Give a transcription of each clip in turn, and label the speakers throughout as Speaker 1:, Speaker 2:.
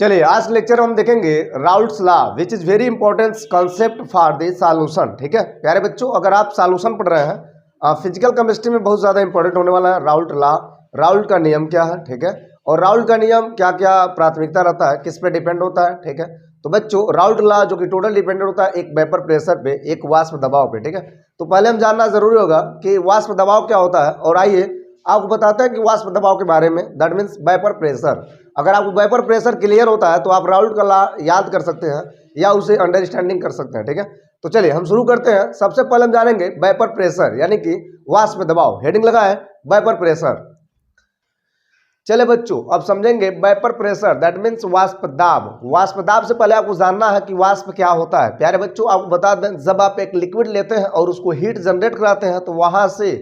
Speaker 1: चलिए आज लेक्चर हम देखेंगे Raoult's law which is very important concept for the solution. ठीक है प्यारे बच्चों, अगर आप सॉल्यूशन पढ़ रहे हैं फिजिकल केमिस्ट्री में बहुत ज़्यादा इंपॉर्टेंट होने वाला है राउल्ट लॉ। राउल्ट का नियम क्या है, ठीक है, और राउल्ट का नियम क्या क्या प्राथमिकता रहता है, किस पे डिपेंड होता है। ठीक है, तो बच्चों राउल्ट लॉ जो कि टोटल डिपेंडेंट होता है एक वेपर प्रेशर पे, एक वाष्प दबाव पे। ठीक है, तो पहले हम जानना जरूरी होगा कि वाष्प दबाव क्या होता है, और आइए आपको बताते हैं कि वाष्प दबाव के बारे में, दैट मीन्स वेपर प्रेशर। अगर आपको वेपर प्रेशर क्लियर होता है तो आप राउल्ट का लॉ याद कर सकते हैं या उसे अंडरस्टैंडिंग कर सकते हैं। ठीक है, तो चलिए हम शुरू करते हैं। सबसे पहले हम जानेंगे वेपर प्रेशर यानी कि वाष्प दबाव। हेडिंग लगा है वेपर प्रेशर। चले बच्चों अब समझेंगे वेपर प्रेशर दैट मीन्स वाष्प दाब। वाष्प दाब से पहले आपको जानना है कि वाष्प क्या होता है। प्यारे बच्चों आपको बता दें, जब आप एक लिक्विड लेते हैं और उसको हीट जनरेट कराते हैं तो वहां से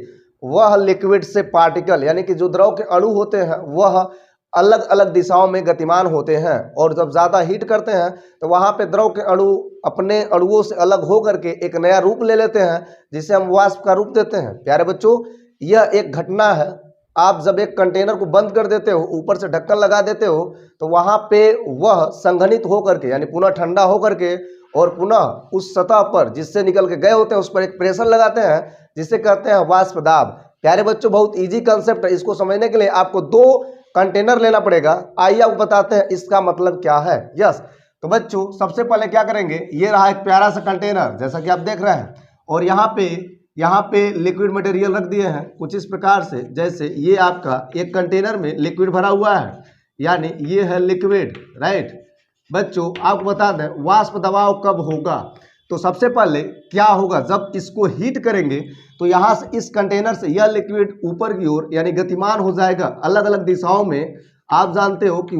Speaker 1: वह लिक्विड से पार्टिकल यानी कि जो द्रव के अणु होते हैं वह अलग अलग दिशाओं में गतिमान होते हैं, और जब ज़्यादा हीट करते हैं तो वहाँ पे द्रव के अणु अपने अणुओं से अलग हो करके एक नया रूप ले लेते हैं जिसे हम वाष्प का रूप देते हैं। प्यारे बच्चों यह एक घटना है। आप जब एक कंटेनर को बंद कर देते हो, ऊपर से ढक्कन लगा देते हो, तो वहाँ पे वह संघनित होकर के यानी पुनः ठंडा होकर के और पुनः उस सतह पर जिससे निकल के गए होते हैं उस पर एक प्रेशर लगाते हैं जिसे कहते हैं वाष्प दाब। प्यारे बच्चों बहुत इजी कंसेप्ट है, इसको समझने के लिए आपको दो कंटेनर लेना पड़ेगा। आइए आपको बताते हैं इसका मतलब क्या है। यस, तो बच्चों सबसे पहले क्या करेंगे, ये रहा एक प्यारा सा कंटेनर जैसा कि आप देख रहे हैं, और यहाँ पे लिक्विड मटेरियल रख दिए हैं कुछ इस प्रकार से, जैसे ये आपका एक कंटेनर में लिक्विड भरा हुआ है यानी ये है लिक्विड, राइट। बच्चों आपको बता दें वाष्प दबाव कब होगा, तो सबसे पहले क्या होगा, जब इसको हीट करेंगे तो यहाँ से इस कंटेनर से यह लिक्विड ऊपर की ओर यानी गतिमान हो जाएगा अलग अलग दिशाओं में। आप जानते हो कि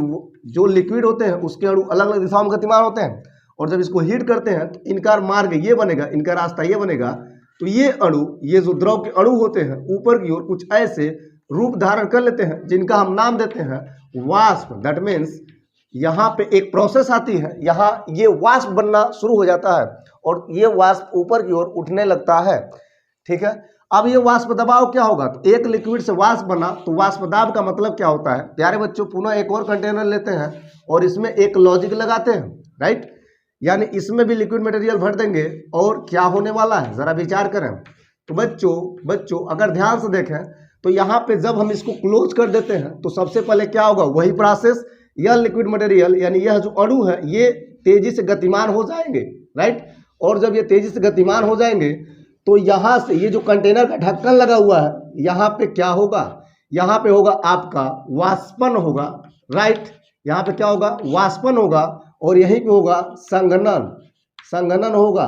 Speaker 1: जो लिक्विड होते हैं उसके अणु अलग अलग दिशाओं में गतिमान होते हैं, और जब इसको हीट करते हैं तो इनका मार्ग ये बनेगा, इनका रास्ता ये बनेगा। तो ये अणु, ये जो द्रव के अणु होते हैं ऊपर की ओर कुछ ऐसे रूप धारण कर लेते हैं जिनका हम नाम देते हैं वाष्प। दैट मीन्स यहाँ पे एक प्रोसेस आती है, यहाँ ये वाष्प बनना शुरू हो जाता है और ये वाष्प ऊपर की ओर उठने लगता है। ठीक है, अब ये वाष्प दबाव क्या होगा, तो एक लिक्विड से वाष्प बना तो वाष्प दाब का मतलब क्या होता है। प्यारे बच्चों पुनः एक और कंटेनर लेते हैं और इसमें एक लॉजिक लगाते हैं, राइट, यानी इसमें भी लिक्विड मटेरियल भर देंगे और क्या होने वाला है जरा विचार करें। तो बच्चों अगर ध्यान से देखें तो यहाँ पे जब हम इसको क्लोज कर देते हैं तो सबसे पहले क्या होगा, वही प्रोसेस, यह लिक्विड मटेरियल यानी यह जो अणु है ये तेजी से गतिमान हो जाएंगे, राइट। और जब ये तेजी से गतिमान हो जाएंगे तो यहाँ से ये जो कंटेनर का ढक्कन लगा हुआ है यहाँ पे क्या होगा, यहाँ पे होगा आपका वाष्पन होगा, राइट। यहाँ पे क्या होगा, वाष्पन होगा, और यहीं पे होगा संघनन होगा।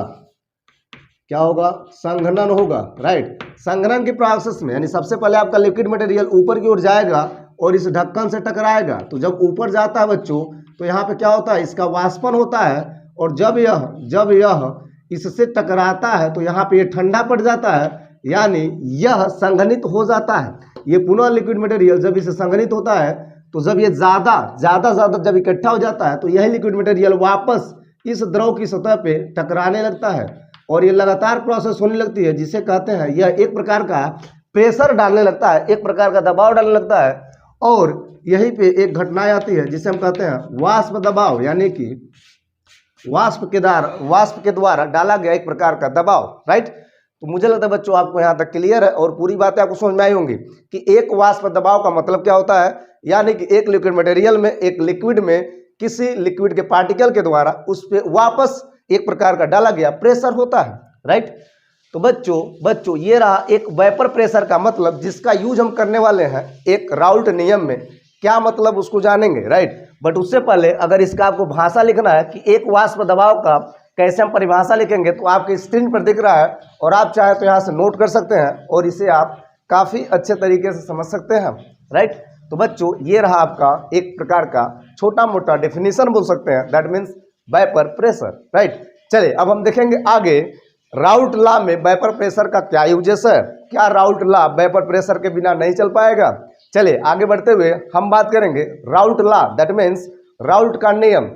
Speaker 1: क्या होगा, संघनन होगा, राइट। संघनन के प्रोसेस में यानी सबसे पहले आपका लिक्विड मटेरियल ऊपर की ओर जाएगा और इस ढक्कन से टकराएगा। तो जब ऊपर जाता है बच्चों तो यहाँ पे क्या होता है, इसका वाष्पन होता है, और जब यह इससे टकराता है तो यहाँ पे ये ठंडा पड़ जाता है यानी यह संघनित हो जाता है। ये पुनः लिक्विड मटेरियल जब इसे संघनित होता है तो जब ये ज़्यादा जब इकट्ठा हो जाता है तो यही लिक्विड मटेरियल वापस इस द्रव की सतह पे टकराने लगता है, और ये लगातार प्रोसेस होने लगती है जिसे कहते हैं, यह एक प्रकार का प्रेशर डालने लगता है, एक प्रकार का दबाव डालने लगता है, और यहीं पे एक घटना आती है जिसे हम कहते हैं वाष्प दबाव, यानी कि वाष्प के द्वारा डाला गया एक प्रकार का दबाव, राइट। तो मुझे लगता है बच्चों आपको यहाँ तक क्लियर है और पूरी बातें आपको समझ में आई होंगी कि एक वाष्प दबाव का मतलब क्या होता है, यानी कि एक लिक्विड मटेरियल में, एक लिक्विड में किसी लिक्विड के पार्टिकल के द्वारा उस पर वापस एक प्रकार का डाला गया प्रेशर होता है, राइट। तो बच्चों ये रहा एक वेपर प्रेशर का मतलब, जिसका यूज हम करने वाले हैं एक राउल्ट नियम में। क्या मतलब उसको जानेंगे, राइट। बट उससे पहले अगर इसका आपको भाषा लिखना है कि एक वाष्प दबाव का कैसे हम परिभाषा लिखेंगे, तो आपके स्क्रीन पर दिख रहा है और आप चाहे तो यहाँ से नोट कर सकते हैं और इसे आप काफ़ी अच्छे तरीके से समझ सकते हैं, राइट। तो बच्चों ये रहा आपका एक प्रकार का छोटा मोटा डेफिनेशन बोल सकते हैं, that means vapour pressure, right. चलिए अब हम देखेंगे आगे राउल्ट लॉ में वेपर प्रेशर का क्या यूजेस है, क्या राउल्ट लॉ वेपर प्रेशर के बिना नहीं चल पाएगा। चलिए आगे बढ़ते हुए हम बात करेंगे Raoult law, that means Raoult का नियम।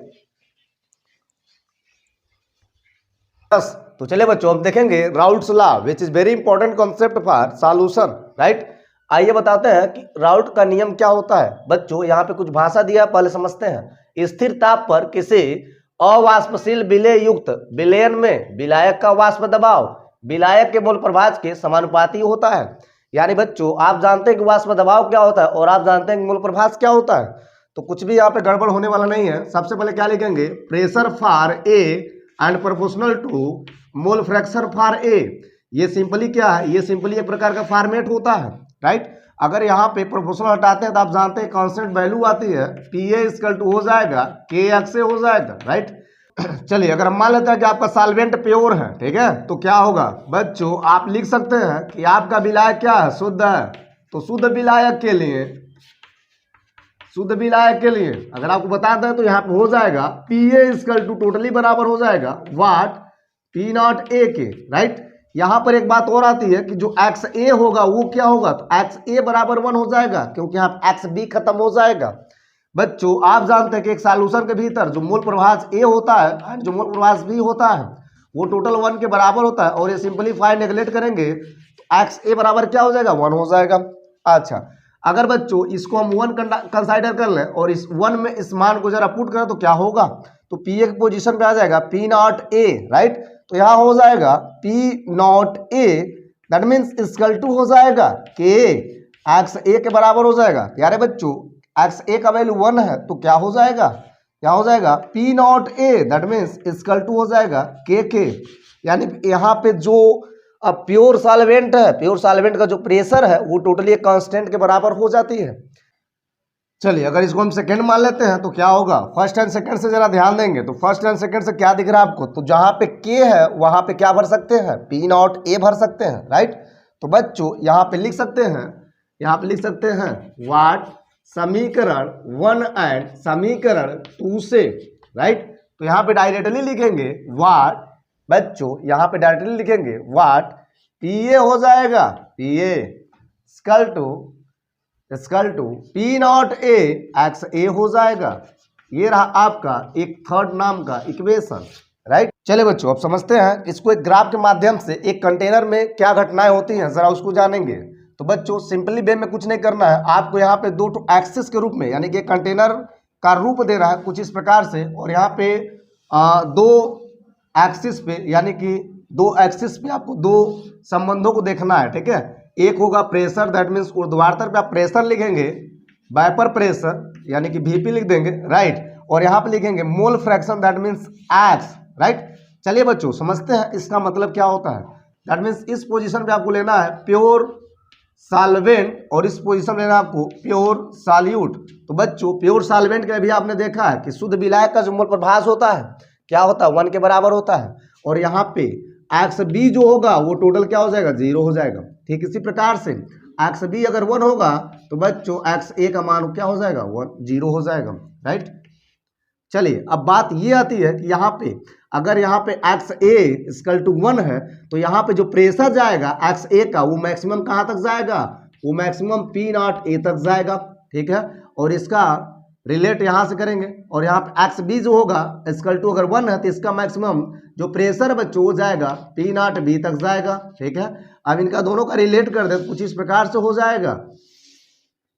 Speaker 1: तो चलिए बच्चों हम देखेंगे Raoult's law which is very important concept for solution, right. आइए बताते हैं कि राउल्ट का नियम क्या होता है। बच्चों यहाँ पे कुछ भाषा दिया है, पहले समझते हैं। स्थिर ताप पर किसी अवाष्पशील विलेय युक्त विलयन में विलायक का वाष्प दबाव विलायक के मोल प्रभाज के समानुपाती होता है। यानी बच्चों आप जानते हैं कि वाष्प दबाव क्या होता है और आप जानते हैं कि मोल प्रभाज क्या होता है, तो कुछ भी यहाँ पे गड़बड़ होने वाला नहीं है। सबसे पहले क्या लिखेंगे, pressure for A and proportional to mole fraction for A. ये सिंपली क्या है, ये सिंपली एक प्रकार का फॉर्मेट होता है, राइट। अगर यहाँ पे प्रोपोर्शनल हटाते हैं तो आप जानते हैं कांस्टेंट वैल्यू आती है, पी ए इक्वल टू हो जाएगा के एक्स से हो जाएगा, राइट। चलिए अगर हम मान लेते हैं कि आपका सॉल्वेंट प्योर है, ठीक है, तो क्या होगा बच्चों, आप लिख सकते हैं कि आपका विलायक क्या है, शुद्ध है। तो शुद्ध विलायक के लिए, शुद्ध विलायक के लिए अगर आपको बता दें तो यहाँ पे हो जाएगा P A equal to totally बराबर हो जाएगा वाट पी नॉट ए के, राइट। यहाँ पर एक बात और आती है कि जो एक्स ए होगा वो क्या होगा, तो एक्स ए बराबर 1 हो जाएगा, क्योंकि यहाँ एक्स बी खत्म हो जाएगा। बच्चों आप जानते हैं कि एक सॉल्यूशन के भीतर जो मोल प्रभाज ए होता है और जो मोल प्रभाज बी होता है वो टोटल 1 के बराबर होता है, और ये सिंपलीफाई नेगलेक्ट करेंगे तो एक्स ए बराबर क्या हो जाएगा, 1 हो जाएगा। अच्छा, अगर बच्चों इसको हम 1 कंसाइडर कर लें और इस 1 में इस मान को जरा पुट करें तो क्या होगा, तो पी ए की पोजीशन पे आ जाएगा पी नॉट ए, राइट। तो यहाँ हो जाएगा P not A, that means equal to हो जाएगा के एक्स ए के बराबर हो जाएगा। यारे बच्चों एक्स ए का वैल्यू 1 है तो क्या हो जाएगा, क्या हो जाएगा P not A, that means equal to हो जाएगा के। यानी यहाँ पे जो प्योर सॉल्वेंट है, प्योर सॉल्वेंट का जो प्रेशर है वो टोटली एक कांस्टेंट के बराबर हो जाती है। चलिए अगर इसको हम सेकंड मान लेते हैं तो क्या होगा, फर्स्ट एंड सेकंड से जरा ध्यान देंगे तो फर्स्ट एंड सेकंड से क्या दिख रहा है आपको, तो जहां पे के है वहां पे क्या भर सकते हैं, पी नॉट ए भर सकते हैं, राइट। तो बच्चों यहाँ पे लिख सकते हैं, यहाँ पे लिख सकते हैं वाट समीकरण 1 एंड समीकरण 2 से, राइट। तो यहाँ पे डायरेक्टली लिखेंगे वाट, बच्चों यहाँ पे डायरेक्टली लिखेंगे वाट पी ए हो जाएगा, P A equal to P not A X A हो जाएगा। ये रहा आपका एक थर्ड नाम का इक्वेशन, राइट। चलिए बच्चों अब समझते हैं इसको एक ग्राफ के माध्यम से, एक कंटेनर में क्या घटनाएं होती हैं जरा उसको जानेंगे। तो बच्चों सिंपली वे में कुछ नहीं करना है, आपको यहाँ पे 2 एक्सिस के रूप में, यानी कि कंटेनर का रूप दे रहा है कुछ इस प्रकार से, और यहाँ पे 2 एक्सिस पे, यानी कि 2 एक्सिस पे आपको 2 संबंधों को देखना है, ठीक है। एक होगा प्रेशर, दैट मीन्स ऊर्ध्वाधर पे आप प्रेशर लिखेंगे, वाइपर प्रेशर यानी कि वीपी लिख देंगे, राइट। और यहाँ पे लिखेंगे mole fraction, that means x, right. चलिए बच्चों समझते हैं इसका मतलब क्या होता है। दैट मीन्स इस पोजीशन पे आपको लेना है प्योर सॉल्वेंट और इस पोजीशन में लेना है आपको प्योर सॉल्यूट। तो बच्चों प्योर सॉल्वेंट के भी आपने देखा है कि शुद्ध विलायक का जो मोल प्रभाज होता है क्या होता है, 1 के बराबर होता है, और यहाँ पे एक्स बी जो होगा वो टोटल क्या हो जाएगा, 0 हो जाएगा। ठीक इसी प्रकार से एक्स बी अगर 1 होगा तो बच्चों एक्स ए का मान क्या हो जाएगा, 0 हो जाएगा, राइट। चलिए अब बात ये आती है कि यहाँ पे अगर यहाँ पे एक्स ए इक्वल टू 1 है तो यहाँ पे जो प्रेशर जाएगा एक्स ए का वो मैक्सिमम कहाँ तक जाएगा, वो मैक्सिमम पी नॉट ए तक जाएगा, ठीक है। और इसका रिलेट यहाँ से करेंगे, और यहाँ पे एक्स बी जो होगा इक्वल टू अगर 1 है तो इसका मैक्सिमम जो प्रेशर बच्चों वो जाएगा पी नॉट बी तक जाएगा, ठीक है। अब इनका दोनों का रिलेट कर दे तो कुछ इस प्रकार से हो जाएगा।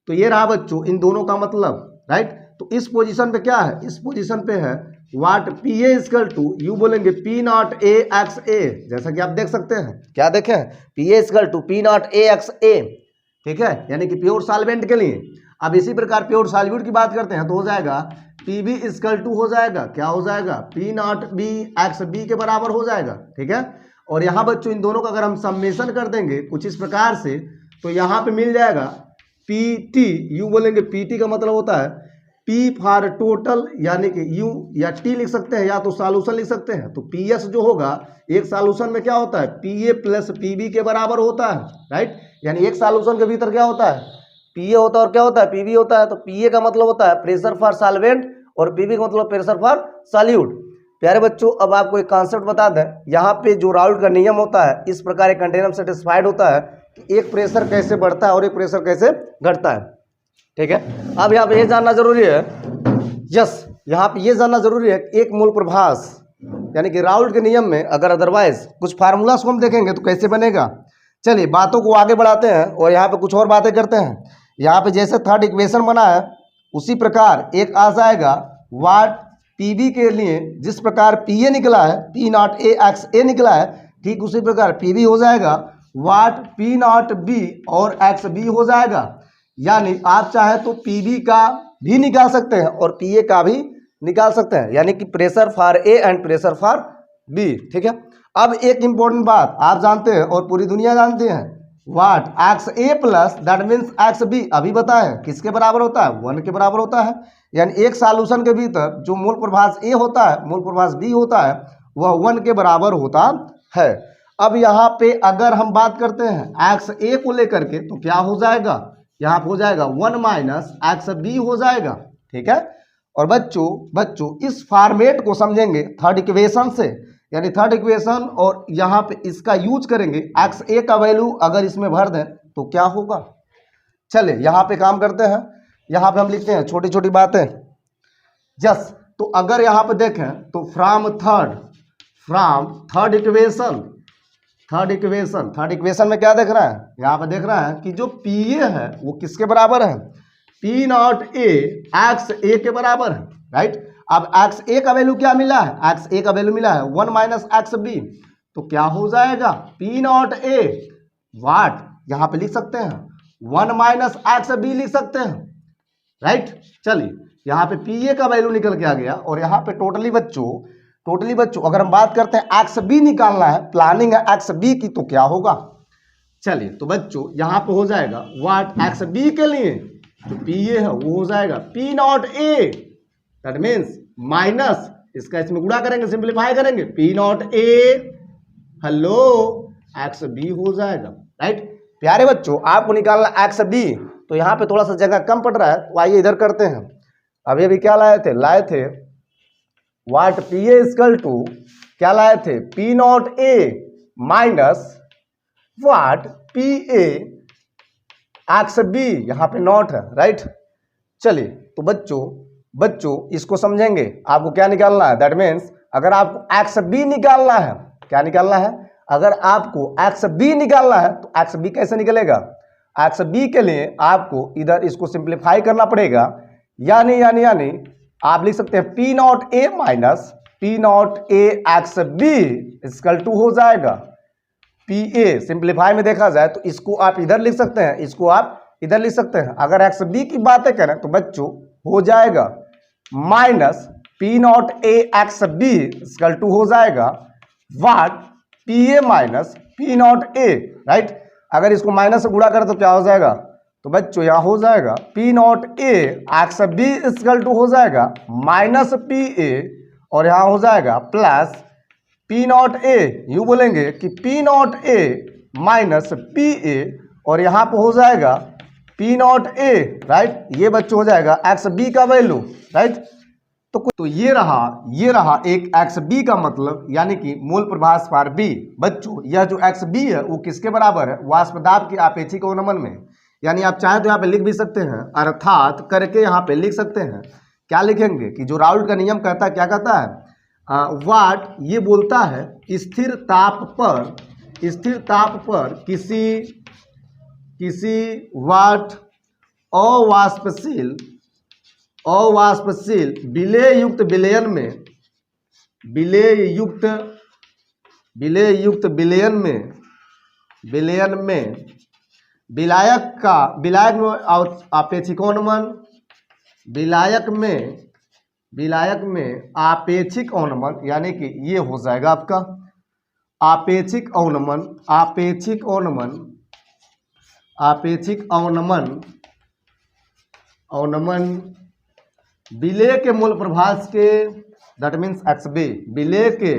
Speaker 1: तो ये रहा बच्चों इन दोनों का मतलब, राइट। तो इस पोजीशन पे क्या है, इस पोजीशन पे है what P A equal to, you बोलेंगे P not A X A, जैसा कि आप देख सकते हैं, क्या देखें, P A equal to P not A X A, ठीक है, यानी कि प्योर सॉल्वेंट के लिए। अब इसी प्रकार प्योर सॉल्यूट की बात करते हैं तो हो जाएगा पी बी इक्वल टू हो जाएगा, क्या हो जाएगा, P not B X B के बराबर हो जाएगा, ठीक है। और यहाँ बच्चों इन दोनों का अगर हम सम्मेशन कर देंगे कुछ इस प्रकार से तो यहाँ पे मिल जाएगा पी टी, यू बोलेंगे पी टी का मतलब होता है पी फॉर टोटल, यानी कि यू या टी लिख सकते हैं या तो सॉल्यूशन लिख सकते हैं। तो पी एस जो होगा एक सॉल्यूशन में क्या होता है, P A plus P B के बराबर होता है, राइट। यानी एक सॉल्यूशन के भीतर क्या होता है, पी ए होता है और क्या होता है, पी बी होता है। तो पी ए का मतलब होता है प्रेशर फॉर सॉल्वेंट और पी बी का मतलब प्रेशर फॉर सॉल्यूट। प्यारे बच्चों अब आपको एक कॉन्सेप्ट बता दें, यहाँ पे जो राउल्ट का नियम होता है इस प्रकार एक कंटेनर सेटिस्फाइड होता है कि एक प्रेशर कैसे बढ़ता है और एक प्रेशर कैसे घटता है, ठीक है। अब यहाँ पे ये जानना जरूरी है, यस यहाँ पे ये जानना जरूरी है कि एक मोल प्रभास यानी कि राउल्ट के नियम में अगर अदरवाइज कुछ फार्मूलास को हम देखेंगे तो कैसे बनेगा। चलिए बातों को आगे बढ़ाते हैं और यहाँ पे कुछ और बातें करते हैं। यहाँ पे जैसे थर्ड इक्वेशन बना है उसी प्रकार एक आ जाएगा वाट पीबी के लिए जिस प्रकार पी ए निकला है पी नॉट ए एक्स ए निकला है, ठीक उसी प्रकार पीबी हो जाएगा वाट पी नॉट बी और एक्स बी हो जाएगा। यानी आप चाहे तो पीबी का भी निकाल सकते हैं और पीए का भी निकाल सकते हैं, यानी कि pressure for A and pressure for B. ठीक है, अब एक इंपॉर्टेंट बात आप जानते हैं और पूरी दुनिया जानती है, what X A plus that means X B अभी बताएं किसके बराबर होता है, 1 के बराबर होता है। यानी एक सॉल्यूशन के भीतर जो मूल प्रभास ए होता है मूल प्रभास बी होता है वह 1 के बराबर होता है। अब यहाँ पे अगर हम बात करते हैं एक्स ए को लेकर के तो क्या हो जाएगा, यहाँ पे हो जाएगा 1 माइनस एक्स बी हो जाएगा। ठीक है, और बच्चों इस फॉर्मेट को समझेंगे थर्ड इक्वेशन से, यानी थर्ड इक्वेशन और यहाँ पे इसका यूज करेंगे एक्स ए का वैल्यू अगर इसमें भर दें तो क्या होगा। चले यहाँ पे काम करते हैं, यहाँ पे हम लिखते हैं छोटी छोटी बातें जस। तो अगर यहाँ पे देखें तो फ्रॉम थर्ड इक्वेशन में क्या देख रहा है, यहाँ पे देख रहा है कि जो पी ए है वो किसके बराबर है, P not A X A के बराबर है। राइट, अब एक्स ए का वैल्यू क्या मिला है, एक्स ए का वैल्यू मिला है 1 माइनस एक्स बी, तो क्या हो जाएगा पी नॉट ए वाट यहाँ पे लिख सकते हैं 1 माइनस एक्स बी लिख सकते हैं। राइट, चलिए यहाँ पे पी ए का वैल्यू निकल के आ गया और यहाँ पे टोटली बच्चों अगर हम बात करते हैं एक्स बी निकालना है, प्लानिंग है एक्स बी की, तो क्या होगा। चलिए तो बच्चों यहाँ पे हो जाएगा वाट एक्स बी के लिए जो पी ए है वो हो जाएगा P not A that means minus इसका इसमें गुणा करेंगे सिंप्लीफाई करेंगे P not A hello X B हो जाएगा। राइट, प्यारे बच्चों आपको निकालना एक्स बी, तो यहाँ पे थोड़ा सा जगह कम पड़ रहा है तो आइए इधर करते हैं। अभी क्या लाए थे what P A equal to क्या लाए थे P not A minus what P A X B, यहाँ पे नॉट है। राइट, चलिए तो बच्चों इसको समझेंगे, आपको क्या निकालना है, दैट मीन्स अगर आपको एक्स बी निकालना है, क्या निकालना है, अगर आपको एक्स बी निकालना है तो एक्स बी कैसे निकलेगा, एक्स बी के लिए आपको इधर इसको सिंप्लीफाई करना पड़ेगा, यानी आप लिख सकते हैं P not A minus P not A X B equal to हो जाएगा पी ए। सिंप्लीफाई में देखा जाए तो इसको आप इधर लिख सकते हैं, इसको आप इधर लिख सकते हैं। अगर एक्स बी की बातें करें तो बच्चों हो जाएगा minus P not A X B equal to हो जाएगा what P A minus P not A. Right, अगर इसको माइनस से गुणा करें तो क्या हो जाएगा, तो बच्चों यहाँ हो जाएगा P not A X B equal to हो जाएगा माइनस पी ए और यहाँ हो जाएगा प्लस पी नॉट ए, यूँ बोलेंगे कि P not A minus P A और यहाँ पे हो जाएगा पी नॉट ए। राइट, ये बच्चों हो जाएगा एक्स बी का वैल्यू। राइट, तो ये रहा एक एक्स बी का मतलब, यानी कि मूल प्रभास फॉर बी। बच्चों यह जो एक्स बी है वो किसके बराबर है, वाष्प दाब के आपेक्षिक अवनमन में। यानी आप चाहे तो यहाँ पे लिख भी सकते हैं, अर्थात करके यहाँ पे लिख सकते हैं। क्या लिखेंगे कि जो राउल्ट का नियम कहता है, क्या कहता है, वाट ये बोलता है स्थिर ताप पर किसी वाट अवाष्पशील विलेयुक्त विलयन में विलायक में आपेक्षिक अवनमन, यानी कि ये हो जाएगा आपका आपेक्षिक अवनमन विलेय के मूल प्रभास के, दैट मीन्स एक्स बी विलेय के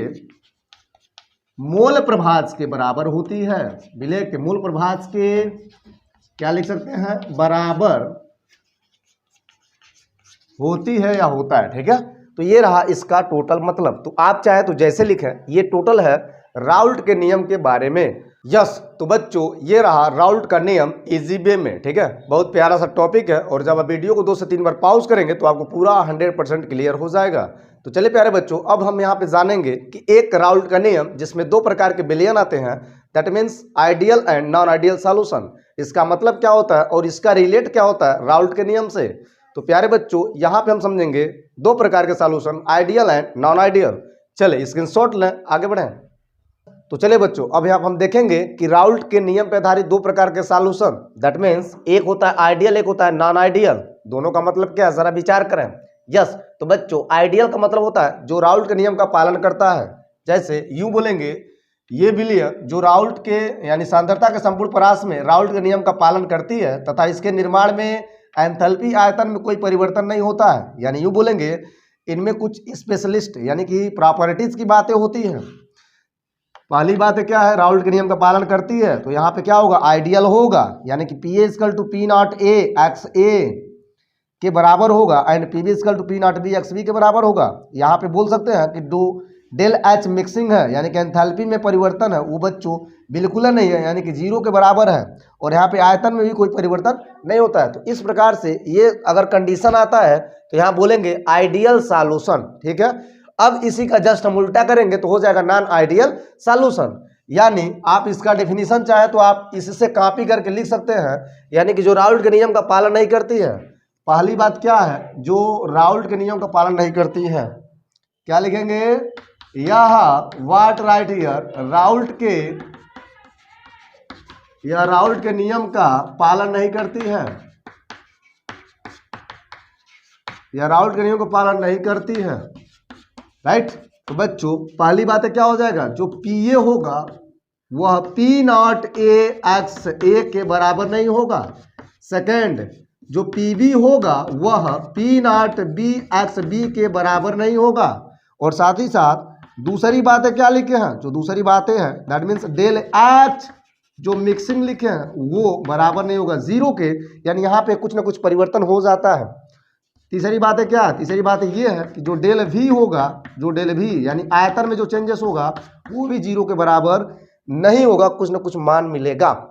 Speaker 1: मूल प्रभास के बराबर होती है। विलेय के मूल प्रभास के क्या लिख सकते हैं, बराबर होती है या होता है। ठीक है, तो ये रहा इसका टोटल मतलब। तो आप चाहे तो जैसे लिखें, ये टोटल है राउल्ट के नियम के बारे में। यस, तो बच्चों ये रहा राउल्ट का नियम इजी वे में। ठीक है, बहुत प्यारा सा टॉपिक है और जब आप वीडियो को 2 से 3 बार पॉज करेंगे तो आपको पूरा 100% क्लियर हो जाएगा। तो चलिए प्यारे बच्चों, अब हम यहाँ पे जानेंगे कि एक राउल्ट का नियम जिसमें 2 प्रकार के विलयन आते हैं, that means ideal and non ideal solution. इसका मतलब क्या होता है और इसका रिलेट क्या होता है राउल्ट के नियम से। तो प्यारे बच्चों यहाँ पे हम समझेंगे दो प्रकार के solution, ideal and non ideal. चले स्क्रीनशॉट लें, आगे बढ़ें। तो चलिए बच्चों अब यहाँ हम देखेंगे कि राउल्ट के नियम पर आधारित दो प्रकार के सॉल्यूशन, दैट मीन्स एक होता है आइडियल, एक होता है नॉन आइडियल। दोनों का मतलब क्या है जरा विचार करें। यस तो बच्चों आइडियल का मतलब होता है जो राउल्ट के नियम का पालन करता है। जैसे यूं बोलेंगे ये विलय जो राउल्ट के यानी सांद्रता के संपूर्ण परास में राउल्ट के नियम का पालन करती है तथा इसके निर्माण में एंथैल्पी आयतन में कोई परिवर्तन नहीं होता है। यानी यूं बोलेंगे इनमें कुछ स्पेशलिस्ट यानी कि प्रॉपर्टीज की बातें होती हैं। पहली बात है क्या है, राउल्ट के नियम का पालन करती है तो यहाँ पे क्या होगा आइडियल होगा, यानी कि P A equal to P not A X A के बराबर होगा and P B equal to P not B X B के बराबर होगा। यहाँ पे बोल सकते हैं कि डो डेल एच मिक्सिंग है यानी कि एंथैल्पी में परिवर्तन है वो बच्चों बिल्कुल नहीं है, यानी कि जीरो के बराबर है और यहाँ पे आयतन में भी कोई परिवर्तन नहीं होता है। तो इस प्रकार से ये अगर कंडीशन आता है तो यहाँ बोलेंगे आइडियल सॉल्यूशन, ठीक है। अब इसी का जस्ट हम उल्टा करेंगे तो हो जाएगा नॉन आइडियल सॉल्यूशन। यानी आप इसका डेफिनेशन चाहे तो आप इससे कॉपी करके लिख सकते हैं, यानी कि जो राउल्ट के नियम का पालन नहीं करती है। पहली बात क्या है, जो राउल्ट के नियम का पालन नहीं करती है, क्या लिखेंगे यह व्हाट राइट हियर राउल्ट के नियम का पालन नहीं करती है, या राउल्ट के नियम का पालन नहीं करती है, राइट। तो बच्चों पहली बात है क्या हो जाएगा, जो पी ए होगा वह P not A X A के बराबर नहीं होगा। सेकेंड जो पी बी होगा वह P not B X B के बराबर नहीं होगा। और साथ ही साथ दूसरी बात है क्या लिखे हैं, जो दूसरी बातें हैं दैट मीन्स डेल एच जो मिक्सिंग लिखे हैं वो बराबर नहीं होगा जीरो के, यानी यहाँ पे कुछ ना कुछ परिवर्तन हो जाता है। तीसरी बात है क्या, तीसरी बात ये है कि जो डेल वी होगा, जो डेल वी यानी आयतन में जो चेंजेस होगा वो भी जीरो के बराबर नहीं होगा, कुछ ना कुछ मान मिलेगा।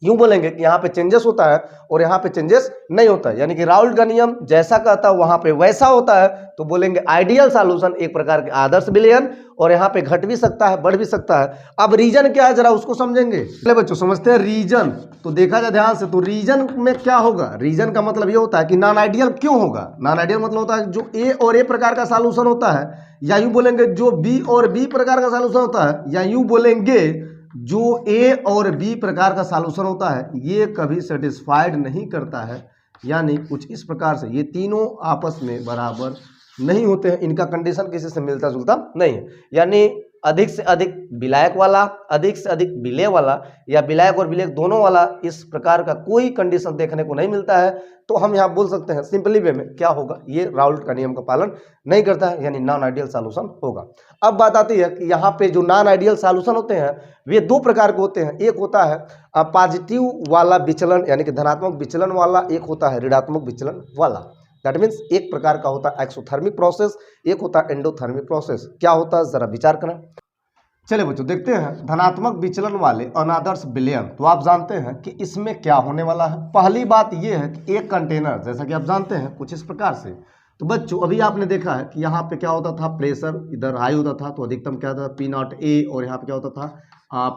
Speaker 1: यूं बोलेंगे कि यहाँ पे चेंजेस होता है और यहाँ पे चेंजेस नहीं होता है, यानी कि राउल्ट का नियम जैसा कहता है वहां पे वैसा होता है। तो बोलेंगे आइडियल सॉल्यूशन एक प्रकार के आदर्श विलयन, और यहाँ पे घट भी सकता है बढ़ भी सकता है। अब रीजन क्या है जरा उसको समझेंगे। चलिए बच्चों समझते हैं रीजन। तो देखा जाए ध्यान से तो रीजन में क्या होगा, रीजन का मतलब ये होता है कि नॉन आइडियल क्यों होगा। नॉन आइडियल मतलब होता है जो ए और ए प्रकार का सॉल्यूशन होता है, या यूं बोलेंगे जो बी और बी प्रकार का सॉल्यूशन होता है, या यूं बोलेंगे जो ए और बी प्रकार का सॉल्यूशन होता है ये कभी सेटिस्फाइड नहीं करता है। यानी कुछ इस प्रकार से ये तीनों आपस में बराबर नहीं होते हैं, इनका कंडीशन किसी से मिलता जुलता नहीं है। यानी अधिक से अधिक विलायक वाला, अधिक से अधिक विलेय वाला, या विलायक और विलेयक दोनों वाला, इस प्रकार का कोई कंडीशन देखने को नहीं मिलता है। तो हम यहाँ बोल सकते हैं सिंपली वे में क्या होगा, ये राउल्ट का नियम का पालन नहीं करता है, यानी नॉन आइडियल सॉल्यूशन होगा। अब बात आती है कि यहाँ पे जो नॉन आइडियल सॉल्यूशन होते हैं वे दो प्रकार के होते हैं। एक होता है पॉजिटिव वाला विचलन यानी कि धनात्मक विचलन वाला, एक होता है ऋणात्मक विचलन वाला। दैट मीन्स एक प्रकार का होता है एक्सोथर्मिक प्रोसेस, एक होता है एंडोथर्मिक प्रोसेस। क्या होता है जरा विचार करें। चलिए बच्चों देखते हैं धनात्मक विचलन वाले अनादर्श विलयन। तो आप जानते हैं कि इसमें क्या होने वाला है। पहली बात यह है कि एक कंटेनर जैसा कि आप जानते हैं कुछ इस प्रकार से। तो बच्चों अभी आपने देखा है कि यहाँ पे क्या होता था, प्रेशर इधर हाई होता था तो अधिकतम क्या होता था पी नॉट ए, और यहाँ पे क्या होता था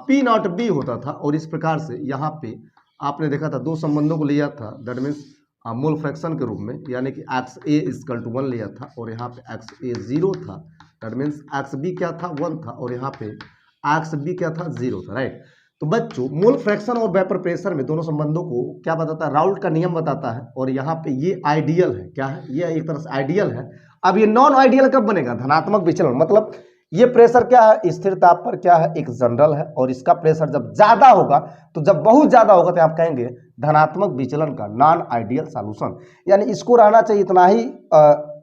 Speaker 1: पी नॉट बी होता था। और इस प्रकार से यहाँ पे आपने देखा था दो संबंधों को लिया था, दैट मीन्स मोल फ्रैक्शन के रूप में, यानी कि एक्स ए इक्वल टू 1 लिया था और यहाँ पे एक्स ए 0 था। दैट मीन्स एक्स बी क्या था 1 था और यहाँ पे एक्स बी क्या था 0 था, राइट। तो बच्चों मोल फ्रैक्शन और वेपर प्रेशर में दोनों संबंधों को क्या बताता है, राउल्ट का नियम बताता है। और यहाँ पे ये आइडियल है, क्या है ये एक तरह से आइडियल है। अब ये नॉन आइडियल कब बनेगा, धनात्मक विचलन, मतलब ये प्रेशर क्या है स्थिर ताप पर क्या है एक जनरल है, और इसका प्रेशर जब ज्यादा होगा तो जब बहुत ज्यादा होगा तो आप कहेंगे धनात्मक विचलन का नॉन आइडियल सॉल्यूशन। यानी इसको रहना चाहिए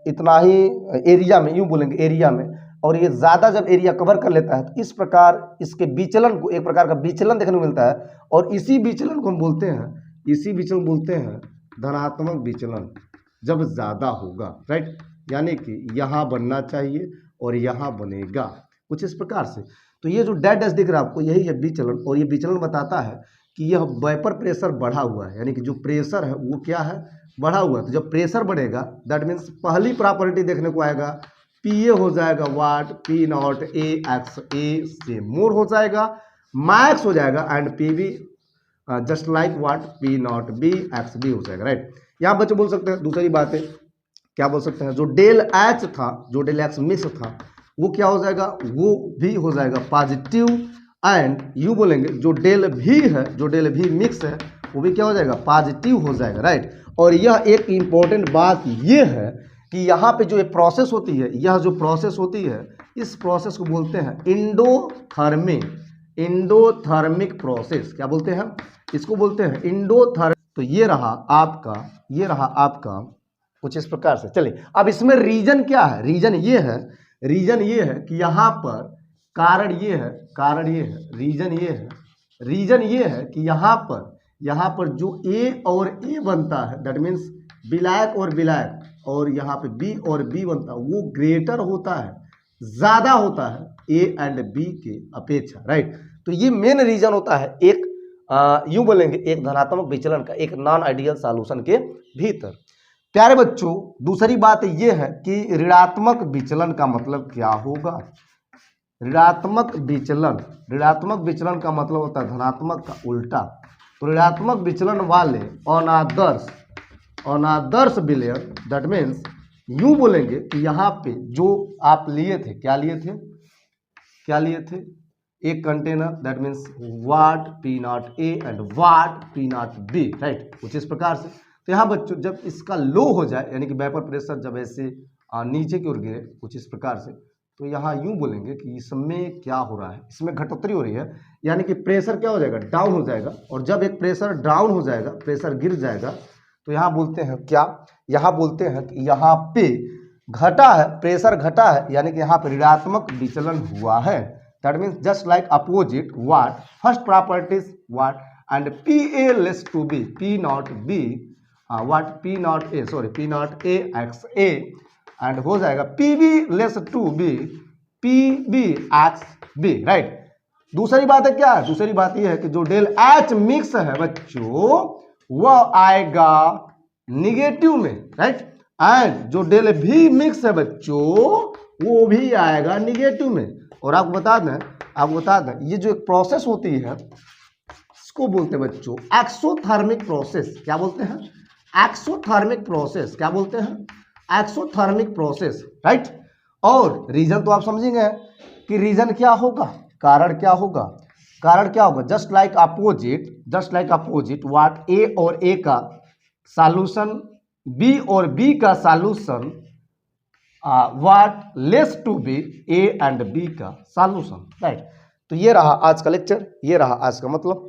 Speaker 1: इतना ही एरिया में, यूं बोलेंगे एरिया में, और ये ज्यादा जब एरिया कवर कर लेता है तो इस प्रकार इसके विचलन को एक प्रकार का विचलन देखने को मिलता है। और इसी विचलन को हम बोलते हैं धनात्मक विचलन जब ज्यादा होगा, राइट। यानी कि यहाँ बनना चाहिए और यहाँ बनेगा कुछ इस प्रकार से। तो ये जो डैश डैश दिख रहा है आपको यही है विचलन, और ये विचलन बताता है कि यह वेपर प्रेशर बढ़ा हुआ है, यानी कि जो प्रेशर है वो क्या है बढ़ा हुआ है। तो जब प्रेशर बढ़ेगा दैट मीन्स पहली प्रॉपर्टी देखने को आएगा पी ए हो जाएगा what P not A X A से मोर हो जाएगा, मैक्स हो जाएगा and P B just like what P not B X B हो जाएगा, राइट। यहाँ बच्चे बोल सकते हैं दूसरी बात है, क्या बोल सकते हैं, जो डेल एच था, जो डेल एक्स मिक्स था, वो क्या हो जाएगा, वो भी हो जाएगा पॉजिटिव। एंड यू बोलेंगे जो डेल भी है, जो डेल भी मिक्स है, वो भी क्या हो जाएगा, पॉजिटिव हो जाएगा, राइट। और यह एक इंपॉर्टेंट बात ये है कि यहाँ पे जो ये प्रोसेस होती है, यह जो प्रोसेस होती है, इस प्रोसेस को बोलते हैं इंडोथर्मिक प्रोसेस। क्या बोलते हैं, इसको बोलते हैं इंडोथर्मिक। तो ये रहा आपका कुछ इस प्रकार से। चलिए अब इसमें रीजन क्या है, रीजन ये है कि यहाँ पर कारण ये है, रीजन ये है कि यहाँ पर जो ए और ए बनता है, दैट मीन्स विलायक और यहाँ पे बी और बी बनता है, वो ग्रेटर होता है, ज्यादा होता है ए एंड बी के अपेक्षा, राइट। तो ये मेन रीजन होता है एक यूं बोलेंगे एक धनात्मक विचलन का, एक नॉन आइडियल सॉल्यूशन के भीतर। प्यारे बच्चों, दूसरी बात ये है कि ऋणात्मक विचलन का मतलब क्या होगा। ऋणात्मक विचलन का मतलब होता है धनात्मक का उल्टा। तो ऋणात्मक विचलन वाले अनादर्श विलयन, दैट मीन्स यूं बोलेंगे कि यहाँ पे जो आप लिए थे, क्या लिए थे, एक container, that means what P not A and what P not be, right, कुछ इस प्रकार से। तो यहाँ बच्चों जब इसका लो हो जाए, यानी कि वेपर प्रेशर जब ऐसे नीचे की ओर गिरे कुछ इस प्रकार से, तो यहाँ यूं बोलेंगे कि इसमें क्या हो रहा है, इसमें घटोत्तरी हो रही है, यानी कि प्रेशर क्या हो जाएगा, डाउन हो जाएगा। और जब एक प्रेशर डाउन हो जाएगा, प्रेशर गिर जाएगा, तो यहाँ बोलते हैं क्या, यहाँ बोलते हैं कि यहाँ पे घटा है, प्रेशर घटा है, यानी कि यहाँ पे ऋणात्मक विचलन हुआ है। That means just like opposite what, first properties what and P A less to B, P not B what P not A X A and हो जाएगा P B less to B, P B X B, right. दूसरी बात है क्या, दूसरी बात यह है कि जो डेल एच मिक्स है बच्चों, वह आएगा निगेटिव में, राइट। एंड जो डेल भी मिक्स है बच्चों, वो भी आएगा निगेटिव में। और आपको बता दें ये जो एक प्रोसेस होती है, इसको बोलते हैं बच्चों एक्सोथर्मिक प्रोसेस। क्या बोलते हैं, एक्सोथर्मिक प्रोसेस। क्या बोलते हैं, एक्सोथर्मिक प्रोसेस, राइट। और रीजन तो आप समझेंगे कि रीजन क्या होगा, कारण क्या होगा, just like opposite what A और ए का सॉल्यूशन, बी और बी का solution what less to B A and B का सॉल्यूशन, राइट। तो ये रहा आज का लेक्चर, ये रहा आज का मतलब।